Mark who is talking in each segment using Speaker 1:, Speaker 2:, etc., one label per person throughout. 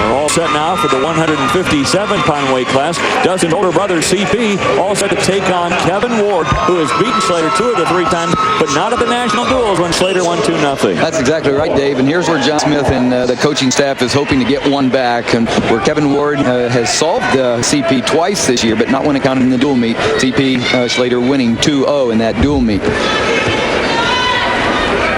Speaker 1: We're all set now for the 157-pound weight class. Dustin's older brother, CP, all set to take on Kevin Ward, who has beaten Schlatter 2 of the 3 times, but not at the national duels when Schlatter won 2-0.
Speaker 2: That's exactly right, Dave. And here's where John Smith and the coaching staff is hoping to get one back, and where Kevin Ward has solved CP twice this year, but not when it counted in the dual meet. CP Schlatter winning 2-0 in that dual meet.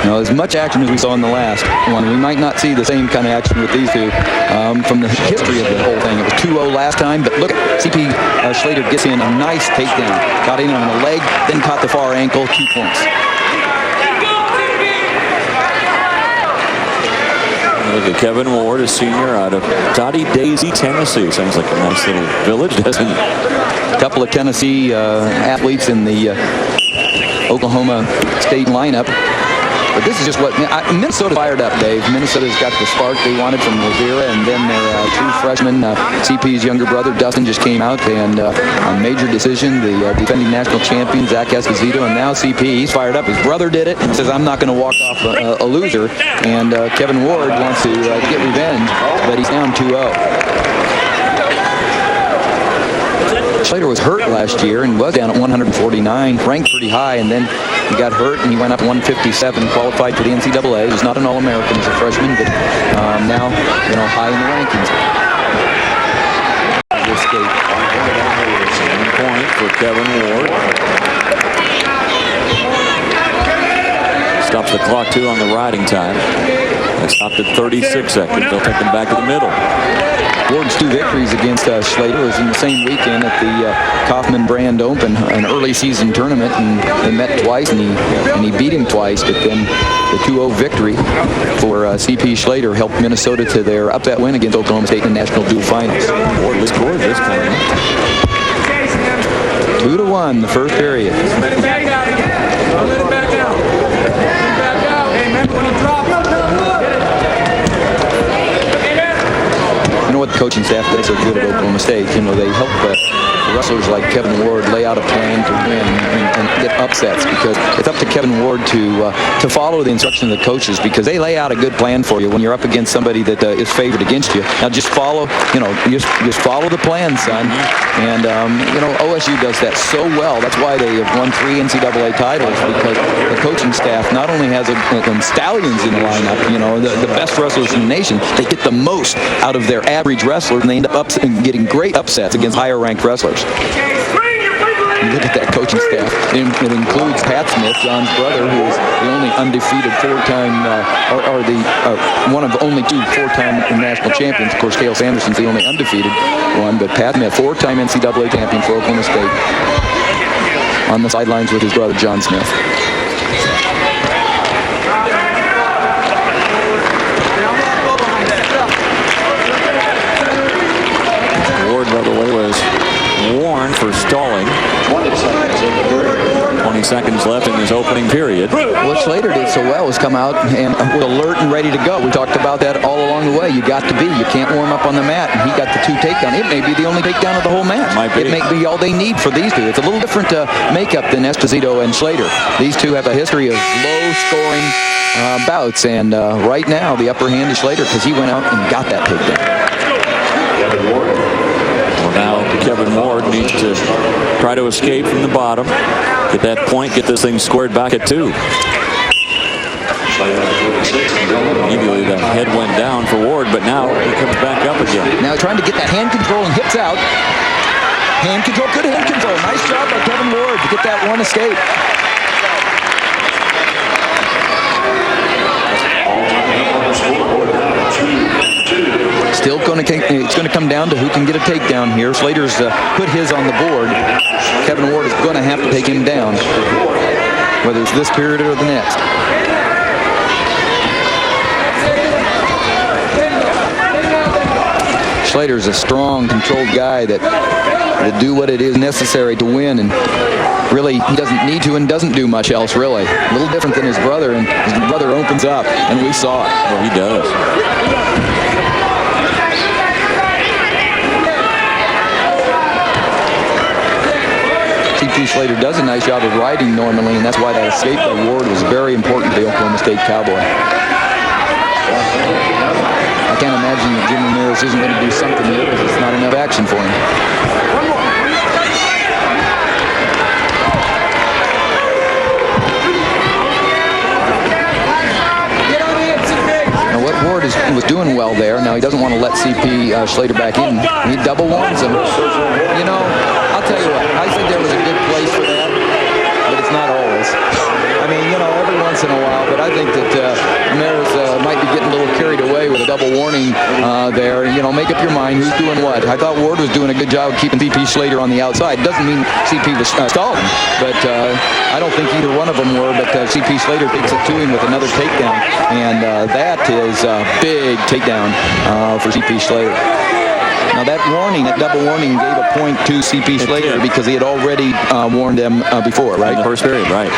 Speaker 2: Now, as much action as we saw in the last one, we might not see the same kind of action with these two from the history of the whole thing. It was 2-0 last time, but look, CP Schlatter gets in a nice takedown. Got in on the leg, then caught the far ankle, 2 points.
Speaker 1: Look at Kevin Ward, a senior out of Dottie Daisy, Tennessee. Sounds like a nice little village, doesn't it?
Speaker 2: A couple of Tennessee athletes in the Oklahoma State lineup. But this is just what Minnesota fired up, Dave. Minnesota's got the spark they wanted from Rivera, and then their 2 freshmen, CP's younger brother, Dustin, just came out, and a major decision, the defending national champion, Zach Esposito, and now CP, he's fired up. His brother did it. He says, I'm not going to walk off a loser, and Kevin Ward wants to get revenge, but he's down 2-0. Schlatter was hurt last year and was down at 149, ranked pretty high, and then he got hurt and he went up 157, qualified for the NCAA. He was not an All-American as a freshman, but now, high in the rankings. This state.
Speaker 1: 1 point for Kevin Ward. Stops the clock, too, on the riding time. It stopped at 36 seconds. They'll take them back to the middle.
Speaker 2: Ward's 2 victories against Schlatter was in the same weekend at the Kaufman Brand Open, an early season tournament, and they met twice, and he beat him twice. But then the 2-0 victory for CP Schlatter helped Minnesota to their upset win against Oklahoma State in the national dual finals.
Speaker 1: Ward scored this time.
Speaker 2: 2-1 the first period. What the coaching staff does so good at Oklahoma State. They help wrestlers like Kevin Ward lay out a plan to win and get upsets, because it's up to Kevin Ward to follow the instruction of the coaches, because they lay out a good plan for you when you're up against somebody that is favored against you. Now just follow, just follow the plan, son. And OSU does that so well. That's why they have won 3 NCAA titles, because the coaching staff not only has stallions in the lineup, the best wrestlers in the nation, they get the most out of their average wrestlers, and they end up getting great upsets against higher ranked wrestlers. You look at that coaching staff. It includes Pat Smith, John's brother, who is the only undefeated 4-time, one of only 2 4-time national champions. Of course, Cale Sanderson's the only undefeated one, but Pat Smith, 4-time NCAA champion for Oklahoma State, on the sidelines with his brother, John Smith.
Speaker 1: Ward, by the way, was warned for stalling. 20 seconds left in his opening period.
Speaker 2: What Schlatter did so well was come out and was alert and ready to go. We talked about that all along the way. You got to be. You can't warm up on the mat. And he got the 2 takedowns. It may be the only takedown of the whole match. It may be all they need for these two. It's a little different makeup than Esposito and Schlatter. These two have a history of low-scoring bouts. And right now, the upper hand is Schlatter, because he went out and got that takedown.
Speaker 1: Now Kevin Ward needs to try to escape from the bottom, get that point, get this thing squared back at 2. Immediately the head went down for Ward, but now he comes back up again.
Speaker 2: Now trying to get that hand control and hips out. Hand control, good hand control. Nice job by Kevin Ward to get that one escape. Still it's going to come down to who can get a takedown here. Schlater's put his on the board. Kevin Ward is going to have to take him down, whether it's this period or the next. Schlater's a strong, controlled guy that will do what it is necessary to win, and really he doesn't need to and doesn't do much else, really. A little different than his brother, and his brother opens up, and we saw it.
Speaker 1: Well, he does.
Speaker 2: CP Schlatter does a nice job of riding normally, and that's why that escape by Ward was very important to the Oklahoma State Cowboy. I can't imagine that Jim Ramirez isn't going to do something here because it's not enough action for him. Now what Ward was doing well there. Now he doesn't want to let CP Schlatter back in. He double warns him. You know, I'll tell you what. I think there was a good place for that, but it's not always. I mean, you know, every once in a while, but I think that Ramirez might be getting a little carried away with a double warning there. You know, make up your mind who's doing what. I thought Ward was doing a good job of keeping CP Schlatter on the outside. Doesn't mean CP was stalling, but I don't think either one of them were, but CP Schlatter takes it to him with another takedown, and that is a big takedown for CP Schlatter. Now that warning, that double warning, gave a point to CP Schlatter because he had already warned them before, right?
Speaker 1: In the first period, right.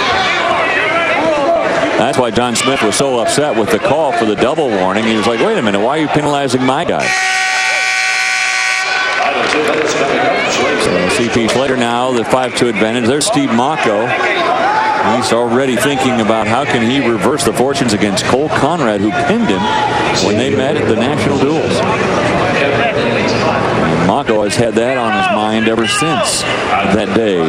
Speaker 1: That's why John Smith was so upset with the call for the double warning. He was like, wait a minute, why are you penalizing my guy? So CP Schlatter now, the 5-2 advantage. There's Steve Mocco. He's already thinking about how can he reverse the fortunes against Cole Conrad, who pinned him when they met at the national duels. Mocco has had that on his mind ever since that day,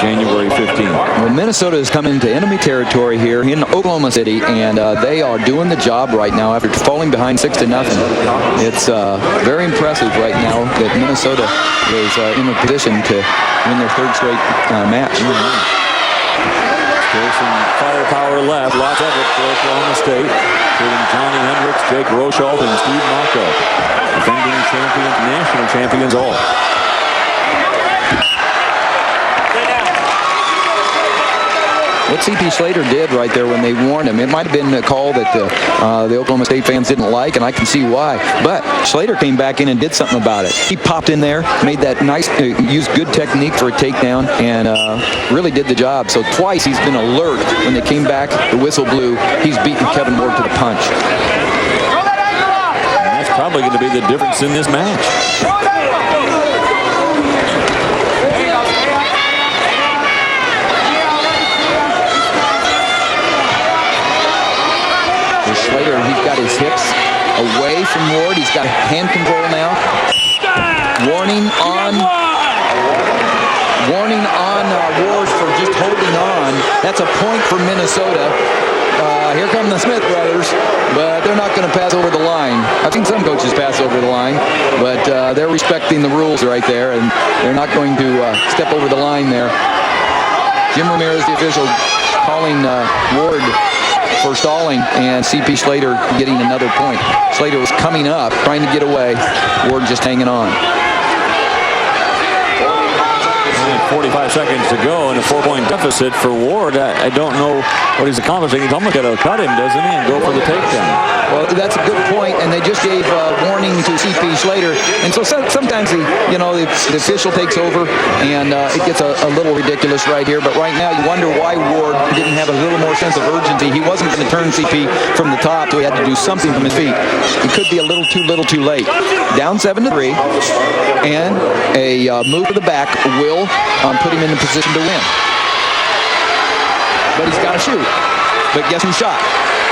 Speaker 1: January 15th.
Speaker 2: Well, Minnesota has come into enemy territory here in Oklahoma City, and they are doing the job right now after falling behind 6-0. It's very impressive right now that Minnesota is in a position to win their third straight match.
Speaker 1: There's some firepower left, lots of it for Oklahoma State, including Johnny Hendricks, Jake Rochalt, and Steve Mocco. Defending champions, national champions all.
Speaker 2: What CP Schlatter did right there when they warned him, it might have been a call that the Oklahoma State fans didn't like, and I can see why. But Schlatter came back in and did something about it. He popped in there, made that nice, used good technique for a takedown, and really did the job. So twice he's been alert when they came back, the whistle blew. He's beaten Kevin Ward to the punch.
Speaker 1: And that's probably going to be the difference in this match.
Speaker 2: Schlatter, he's got his hips away from Ward. He's got hand control now. Warning on Ward for just holding on. That's a point for Minnesota. Here come the Smith brothers, but they're not going to pass over the line. I've seen some coaches pass over the line, but they're respecting the rules right there, and they're not going to step over the line there. Jim Ramirez, the official, calling Ward for stalling, and CP Schlatter getting another point. Schlatter was coming up, trying to get away. Ward just hanging on.
Speaker 1: 45 seconds to go and a 4-point deficit for Ward. I don't know what he's accomplishing. He's almost got to cut him, doesn't he, and go for the takedown.
Speaker 2: Well, that's a good point, and they just gave warning to CP Schlatter, and so sometimes the official takes over, and it gets a little ridiculous right here. But right now, you wonder why Ward didn't have a little more sense of urgency. He wasn't going to turn CP from the top, so he had to do something from his feet. It could be a little too late. Down 7-3, and a move to the back will put him in the position to win. But he's got to shoot. But guess who shot?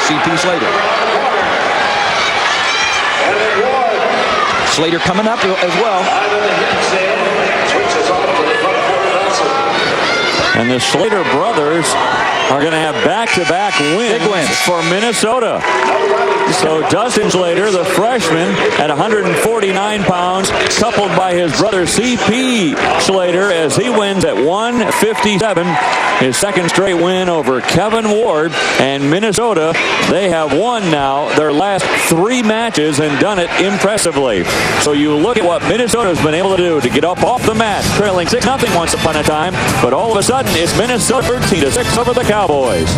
Speaker 2: CP Schlatter. Schlatter coming up as well.
Speaker 1: And the Schlatter brothers are going to have back-to-back wins for Minnesota. So Dustin Schlatter, the freshman, at 149 pounds, coupled by his brother CP Schlatter as he wins at 157. His second straight win over Kevin Ward. And Minnesota, they have won now their last 3 matches and done it impressively. So you look at what Minnesota's been able to do to get up off the mat, trailing 6-0 once upon a time, but all of a sudden it's Minnesota 13-6 over the Cowboys.